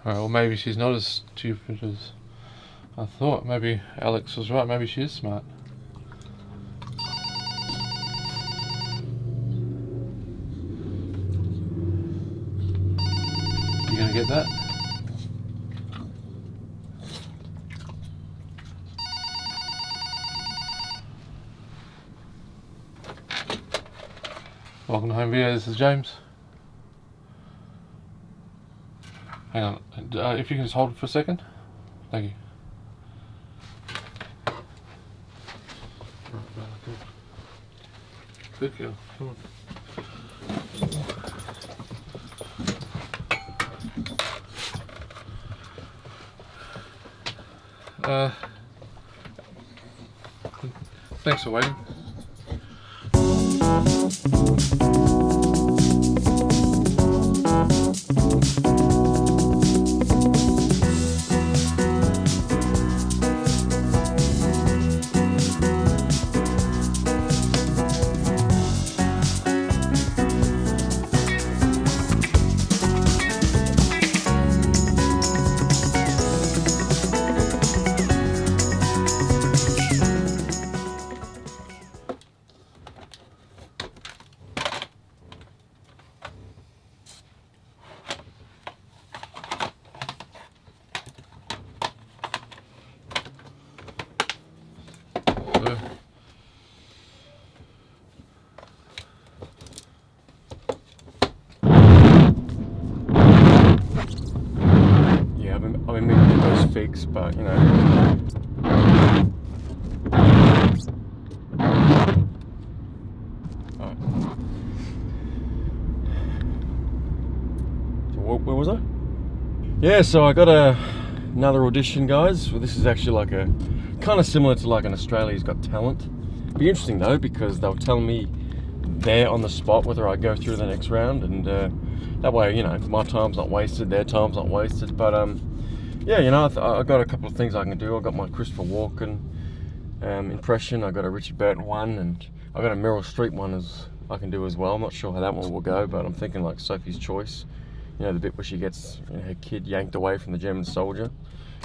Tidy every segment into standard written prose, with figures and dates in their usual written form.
Well, maybe she's not as stupid as I thought. Maybe Alex was right. Maybe she is smart. You gonna get that? Welcome to Home Video. This is James. Hang on. If you can just hold it for a second. Thank you. Good girl. Come on. Thanks for waiting. Yeah, I've been meaning to get those fixed, but you know. Right. So where was I? Yeah, so I got another audition, guys. Well, this is actually like a kind of similar to like an Australia's Got Talent. Be interesting though, because they'll tell me there on the spot whether I go through the next round, and that way, you know, my time's not wasted, their time's not wasted. But yeah, you know, I got a couple of things I can do. I got my Christopher Walken impression. I got a Richard Burton one, and I got a Meryl Streep one as I can do as well. I'm not sure how that one will go, but I'm thinking like Sophie's Choice. You know, the bit where she gets, you know, her kid yanked away from the German soldier.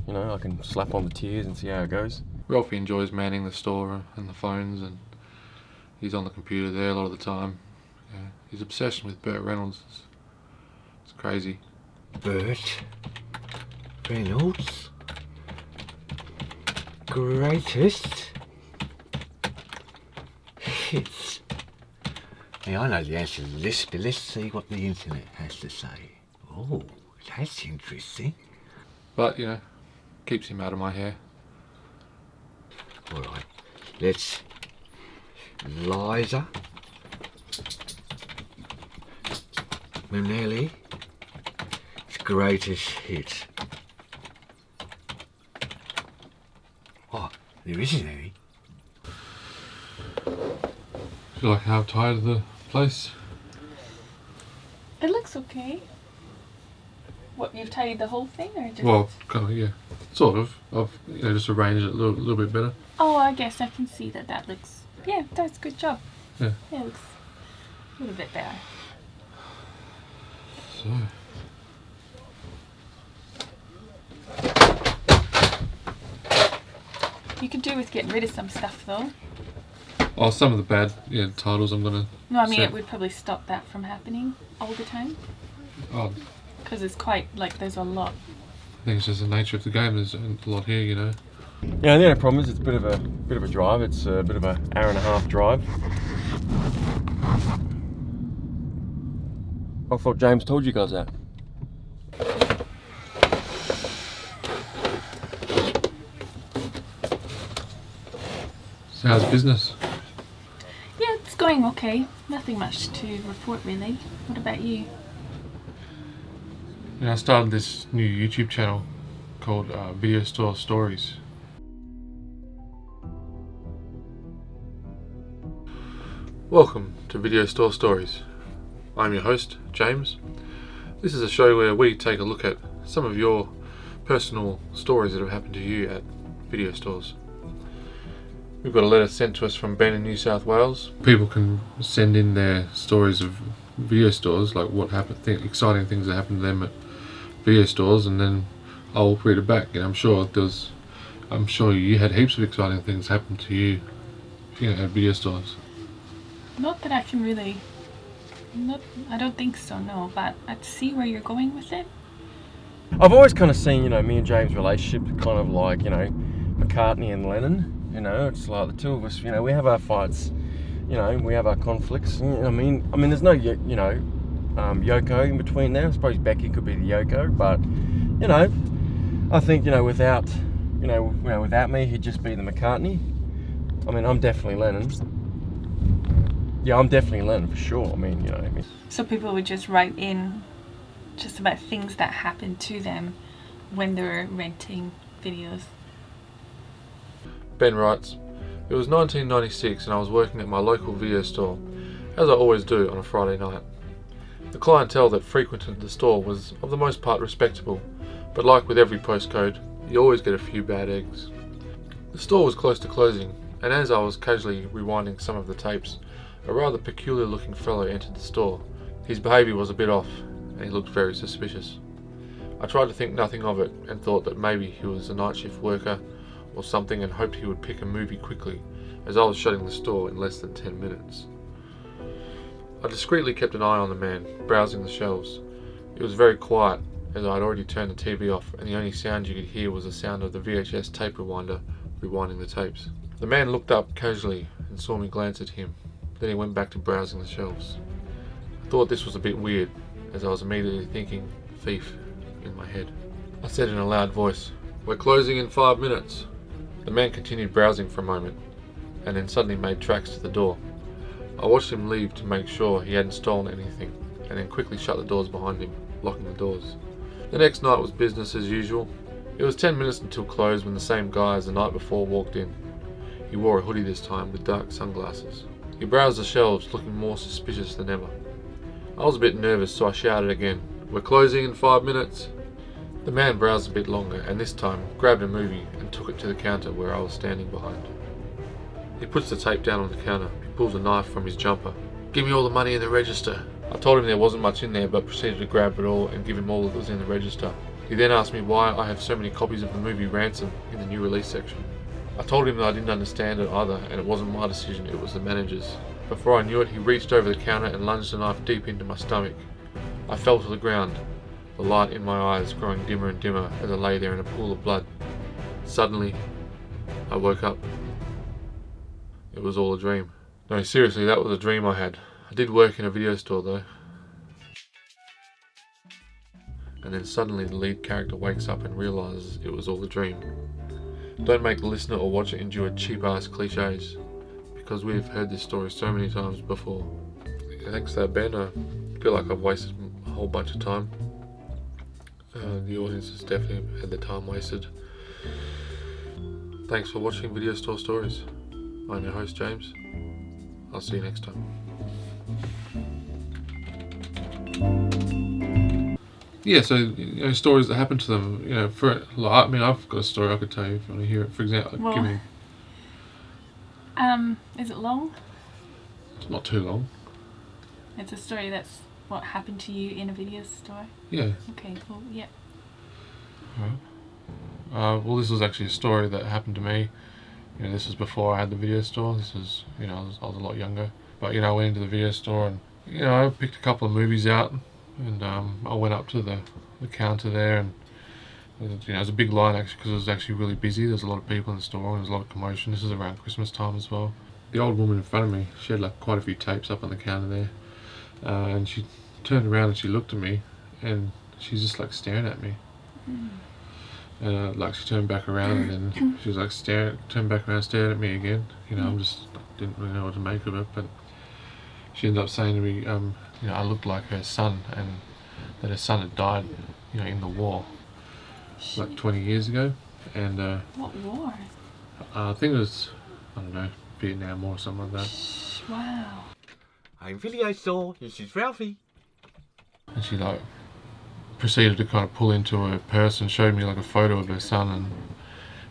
You know, I can slap on the tears and see how it goes. Ralphie enjoys manning the store and the phones, and he's on the computer there a lot of the time. Yeah, his obsession with Burt Reynolds is crazy. Burt Reynolds? Greatest hits. Hey, I know the answer to this, but let's see what the internet has to say. Oh, that's interesting. But, you know, keeps him out of my hair. Alright, let's... Liza Minnelli, greatest hit. Oh, there isn't any. Feel like how tired of the place? It looks okay. What, you've tidied the whole thing, or just? Well, kind of, yeah, sort of. I've, you know, just arranged it a little bit better. Oh, I guess I can see that looks. Yeah, that's a good job. Yeah. Yeah, it looks a little bit better. So. You could do with getting rid of some stuff, though. Oh, some of the bad titles I'm gonna. No, I mean set. it would probably stop that from happening all the time. Oh, Because it's quite like there's a lot. I think it's just the nature of the game. There's a lot here, you know. Yeah, the only problem is it's a bit of a drive. It's a bit of an hour and a half drive. I thought James told you guys that. So how's business? Yeah, it's going okay. Nothing much to report, really. What about you? You know, I started this new YouTube channel called Video Store Stories. Welcome to Video Store Stories. I'm your host, James. This is a show where we take a look at some of your personal stories that have happened to you at video stores. We've got a letter sent to us from Ben in New South Wales. People can send in their stories of video stores, like what happened, exciting things that happened to them at video stores, and then I'll read it back. And I'm sure you had heaps of exciting things happen to you, at video stores. Not that I can really. I don't think so. No, but I see where you're going with it. I've always kind of seen, me and James' relationship kind of like, McCartney and Lennon. It's like the two of us. We have our fights. We have our conflicts. I mean, there's no, Yoko in between there. I suppose Becky could be the Yoko, but I think without me, he'd just be the McCartney. I mean, I'm definitely Lennon. Yeah, I'm definitely Lennon for sure. I mean, So people would just write in just about things that happened to them when they were renting videos. Ben writes, "It was 1996 and I was working at my local video store, as I always do on a Friday night. The clientele that frequented the store was of the most part respectable, but like with every postcode, you always get a few bad eggs. The store was close to closing, and as I was casually rewinding some of the tapes, a rather peculiar looking fellow entered the store. His behaviour was a bit off, and he looked very suspicious. I tried to think nothing of it, and thought that maybe he was a night shift worker or something, and hoped he would pick a movie quickly, as I was shutting the store in less than 10 minutes. I discreetly kept an eye on the man, browsing the shelves. It was very quiet, as I had already turned the TV off, and the only sound you could hear was the sound of the VHS tape rewinder rewinding the tapes. The man looked up casually and saw me glance at him. Then he went back to browsing the shelves. I thought this was a bit weird, as I was immediately thinking thief in my head. I said in a loud voice, 'We're closing in 5 minutes. The man continued browsing for a moment, and then suddenly made tracks to the door. I watched him leave to make sure he hadn't stolen anything, and then quickly shut the doors behind him, locking the doors. The next night was business as usual. It was 10 minutes until close when the same guy as the night before walked in. He wore a hoodie this time with dark sunglasses. He browsed the shelves, looking more suspicious than ever. I was a bit nervous, so I shouted again, 'We're closing in 5 minutes. The man browsed a bit longer, and this time grabbed a movie and took it to the counter where I was standing behind. He puts the tape down on the counter. He pulls a knife from his jumper. 'Give me all the money in the register.' I told him there wasn't much in there, but proceeded to grab it all and give him all that was in the register. He then asked me why I have so many copies of the movie Ransom in the new release section. I told him that I didn't understand it either, and it wasn't my decision, it was the manager's. Before I knew it, he reached over the counter and lunged the knife deep into my stomach. I fell to the ground, the light in my eyes growing dimmer and dimmer as I lay there in a pool of blood. Suddenly, I woke up. It was all a dream. No, seriously, that was a dream I had. I did work in a video store though. And then suddenly the lead character wakes up and realises it was all a dream. Don't make the listener or watcher endure cheap ass cliches, because we've heard this story so many times before. Thanks to that, Ben. I feel like I've wasted a whole bunch of time. The audience has definitely had their time wasted. Thanks for watching Video Store Stories. I'm your host, James. I'll see you next time. Yeah, so stories that happen to them. I've got a story I could tell you if you want to hear it. For example, Well, is it long? It's not too long. It's a story that's what happened to you in a video store? Yeah. Okay, cool, yeah. Alright. Well, this was actually a story that happened to me. This was before I had the video store. This was, I was a lot younger. But, I went into the video store and, I picked a couple of movies out. And I went up to the counter there, and it was a big line actually, because it was actually really busy. There was a lot of people in the store, and there was a lot of commotion. This is around Christmas time as well. The old woman in front of me, she had quite a few tapes up on the counter there, and she turned around and she looked at me, and she's just staring at me. She turned back around, and then she was turned back around, staring at me again. I didn't really know what to make of it, but she ended up saying to me, I looked like her son, and that her son had died, in the war, 20 years ago. And What war? I think it was, I don't know, Vietnam War or something like that. Wow. I'm Video Store, this is Ralphie. And she proceeded to kind of pull into her purse and showed me a photo of her son,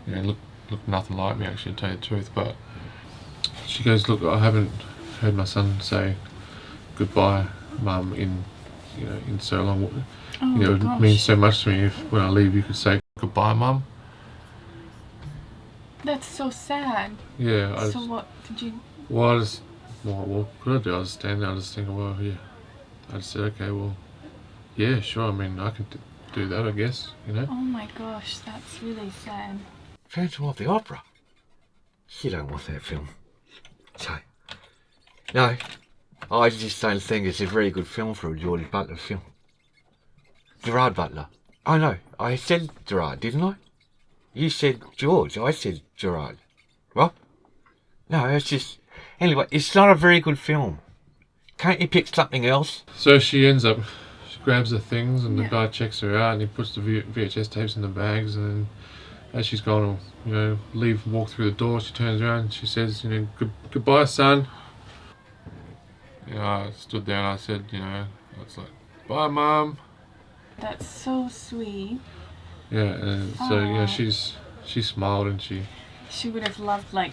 and looked nothing like me actually, to tell you the truth. But she goes, "Look, I haven't heard my son say goodbye, Mum, in in so long. Oh It gosh. means so much to me if when I leave you could say goodbye, Mum. That's so sad. Yeah. So what did you? Well, what could I do? I was standing there, I was thinking, well, yeah. I just said, okay, well, yeah, sure. I mean, I can do that, I guess. Oh my gosh, that's really sad. Phantom of the Opera. You don't want that film. So, no, I just don't think it's a very good film for a George Butler film. Gerard Butler. Oh no, I said Gerard, didn't I? You said George, I said Gerard. What? No, it's just... Anyway, it's not a very good film. Can't you pick something else? So she grabs the things, and the Yeah. guy checks her out, and he puts the VHS tapes in the bags, and then as she's going to, walk through the door, she turns around and she says, goodbye, son. I stood there and I said, I was like, bye, Mum. That's so sweet. Yeah, and so, she smiled and she would have loved that.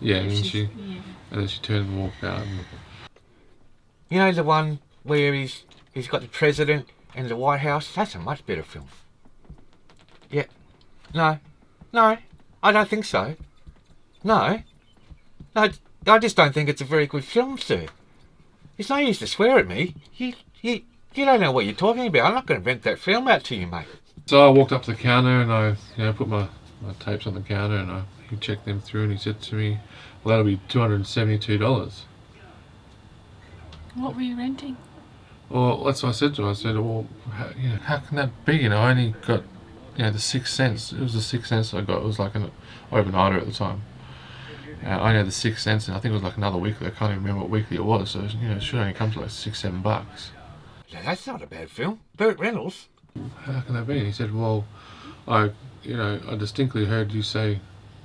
Yeah, if and she's- and then she turned and walked out. And, You know the one where he's got the president in the White House? That's a much better film. Yeah. No, I don't think so. No, I just don't think it's a very good film, sir. It's no use to swear at me. You don't know what you're talking about. I'm not going to rent that film out to you, mate. so I walked up to the counter and I put my tapes on the counter and he checked them through and he said to me, well, that'll be $272. What were you renting? Well, that's what I said to him. I said, well, how can that be? I only got, the 6 cents. It was the 6 cents I got. It was like an overnighter at the time. I only had the 6 cents, and I think it was like another weekly. I can't even remember what weekly it was. So, it should only come to like $6-7. Yeah, that's not a bad film. Burt Reynolds. How can that be? And he said, well, I distinctly heard you say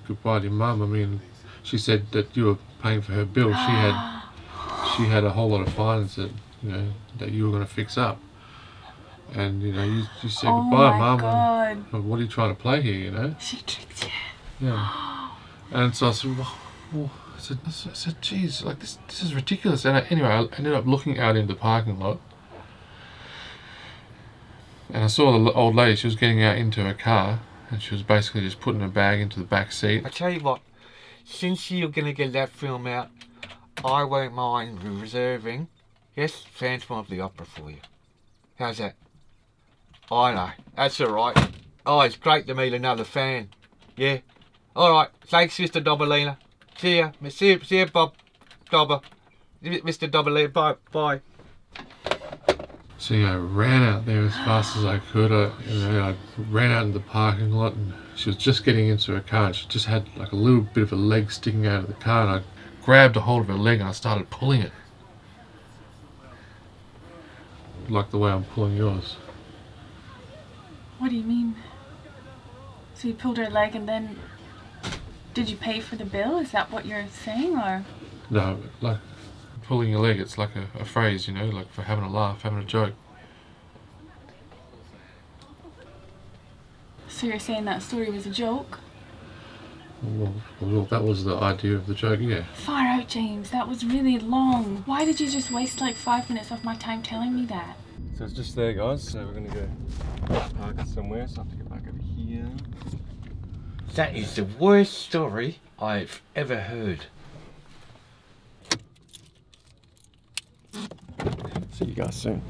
goodbye to your mum. I mean, she said that you were paying for her bill. She had a whole lot of finance that you were going to fix up. And, you said Oh goodbye, my Mum. God. And what are you trying to play here, She tricked you. Yeah. And so I said, well, I said, geez, like this is ridiculous. And anyway, I ended up looking out into the parking lot. And I saw the old lady, she was getting out into her car. And she was basically just putting her bag into the back seat. I tell you what, since you're going to get that film out, I won't mind reserving, yes, Phantom of the Opera for you. How's that? I know, that's all right. Oh, it's great to meet another fan. Yeah. All right, thanks, Mr. Dobalina. See ya, Bob Dobber. Mr. Dobalina, bye. So I ran out there as fast as I could. I ran out in the parking lot, and she was just getting into her car. And she just had like a little bit of a leg sticking out of the car, and I grabbed a hold of her leg and I started pulling it, like the way I'm pulling yours. What do you mean? So you pulled her leg and then did you pay for the bill? Is that what you're saying, or? No, like pulling your leg. It's like a phrase, like for having a laugh, having a joke. So you're saying that story was a joke? Well, that was the idea of the joke, yeah. Far out, James. That was really long. Why did you just waste like 5 minutes of my time telling me that? So it's just there, guys. So we're gonna go park it somewhere. So I have to get back over here. That is the worst story I've ever heard. See you guys soon.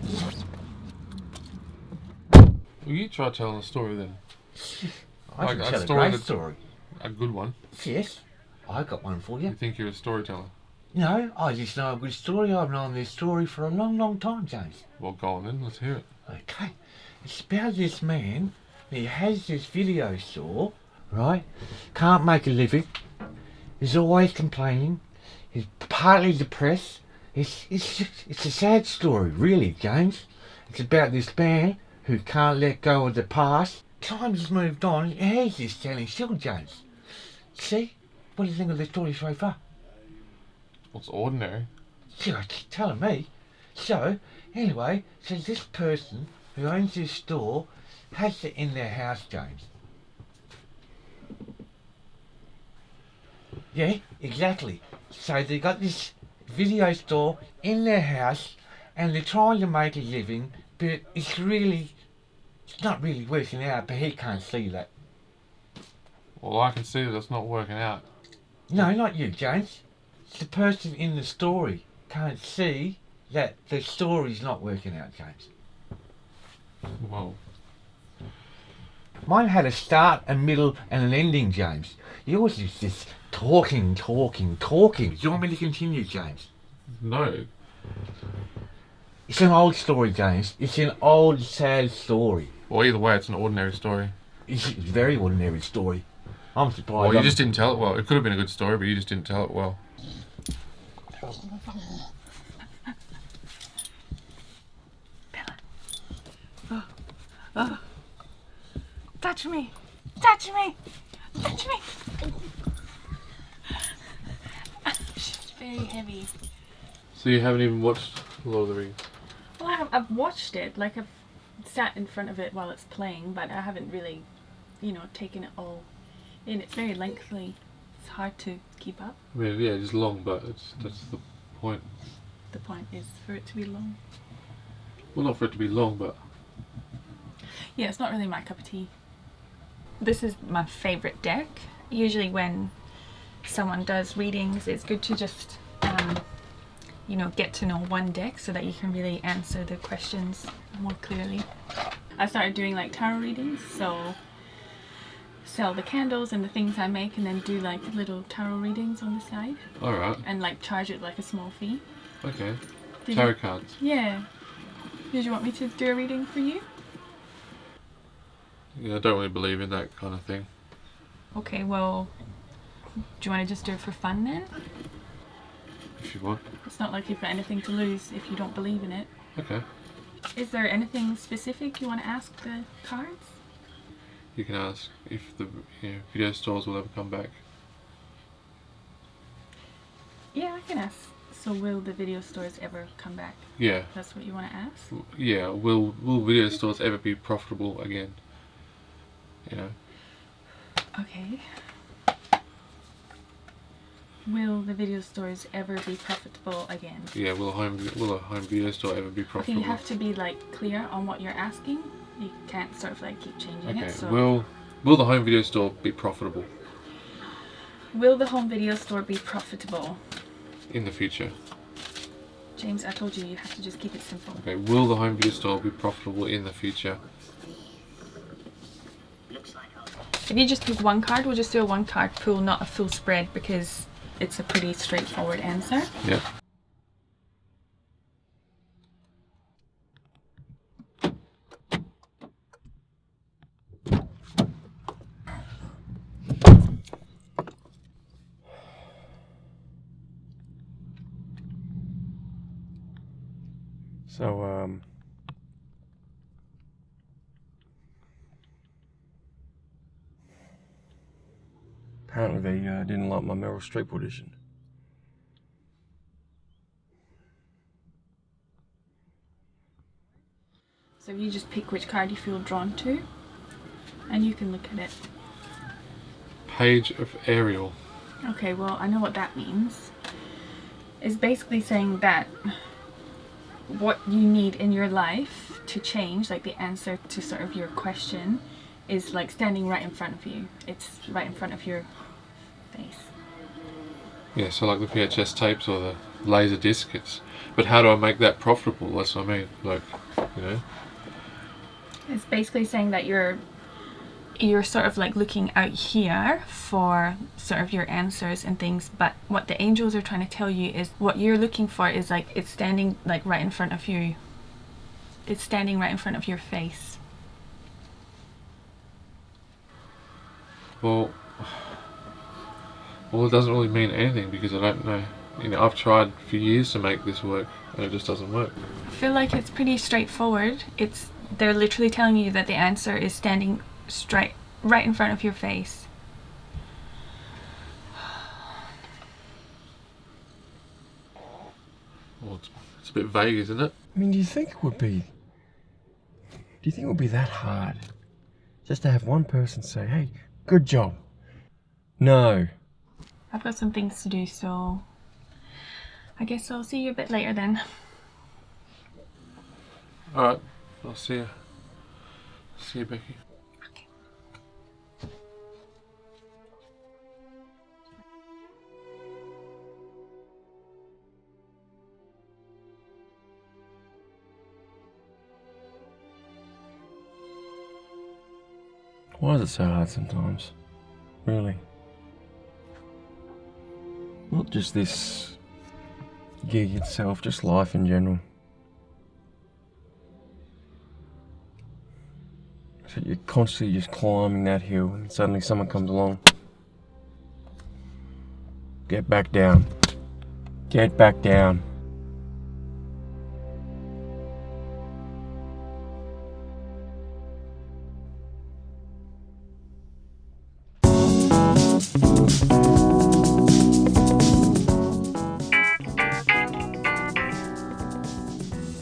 Well, you try telling a story then. I Like can a tell a story great that- story. A good one. Yes, I got one for you. You think you're a storyteller? No, I just know a good story. I've known this story for a long, long time, James. Well, go on then. Let's hear it. Okay, it's about this man. He has this video store, right? Can't make a living. He's always complaining. He's partly depressed. It's a sad story, really, James. It's about this man who can't let go of the past. Time's moved on. He's just standing still, James. See? What do you think of the story so far? What's ordinary? You're telling me. So, anyway, so this person who owns this store has it in their house, James. Yeah, exactly. So they got this video store in their house, and they're trying to make a living, but it's not really working out, but he can't see that. Well, I can see that it's not working out. No, not you, James. It's the person in the story can't see that the story's not working out, James. Well, Mine had a start, a middle, and an ending, James. Yours is just talking. Do you want me to continue, James? no. It's an old story, James. It's an old, sad story. Well, either way, it's an ordinary story. It's a very ordinary story. I'm surprised. Well, you just didn't tell it well. It could have been a good story, but you just didn't tell it well. Touch me! Touch me! Touch me! She's very heavy. So you haven't even watched Lord of the Rings? Well, I've watched it. Like, I've sat in front of it while it's playing, but I haven't really, taken it all in. It's very lengthy. It's hard to keep up. I mean, yeah, it's long, but that's the point. The point is for it to be long. Well, not for it to be long, but... Yeah, it's not really my cup of tea. This is my favourite deck. Usually when someone does readings, it's good to just, get to know one deck so that you can really answer the questions more clearly. I started doing like tarot readings, so sell the candles and the things I make and then do like little tarot readings on the side. Alright. And like charge it like a small fee. Okay. Did Tarot you- cards. Yeah. Did you want me to do a reading for you? Yeah, I don't really believe in that kind of thing. Okay, well, do you want to just do it for fun then? If you want. It's not like you've got anything to lose if you don't believe in it. Okay. Is there anything specific you want to ask the cards? You can ask if the video stores will ever come back. Yeah, I can ask. So will the video stores ever come back? Yeah. That's what you want to ask? Yeah. Will video stores ever be profitable again? Okay. Will the video stores ever be profitable again? Yeah. Will a home video store ever be Okay, profitable? you have to be like clear on what you're asking. You can't sort of like keep changing Okay. it. So Will the home video store be profitable will the home video store be profitable? in the future? James, I told you you have to just keep it simple. Okay. Will the home video store be profitable in the future? If you just pick one card, we'll just do a one card pool, not a full spread, because it's a pretty straightforward answer. Yeah. So, apparently they didn't like my Meryl Streep audition. So you just pick which card you feel drawn to, and you can look at it. Page of Ariel. Okay, well, I know what that means. It's basically saying that what you need in your life to change, like the answer to sort of your question, is like standing right in front of you. It's right in front of your face. Yeah, so like the VHS tapes or the laser disc, but how do I make that profitable? That's what I mean. Like, It's basically saying that you're sort of like looking out here for sort of your answers and things, but what the angels are trying to tell you is what you're looking for is like it's standing like right in front of you. It's standing right in front of your face. Well, it doesn't really mean anything because I don't know. I've tried for years to make this work and it just doesn't work. I feel like it's pretty straightforward. They're literally telling you that the answer is standing straight right in front of your face. Well, it's a bit vague, isn't it? I mean, do you think it would be that hard just to have one person say, "Hey, good job"? No. I've got some things to do, so I guess I'll see you a bit later then. Alright, I'll see you. See you, Becky. Why is it so hard sometimes? Really? Not just this gig itself, just life in general. So you're constantly just climbing that hill and suddenly someone comes along. Get back down. Get back down.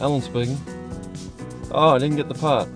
Alan speaking. Oh, I didn't get the part.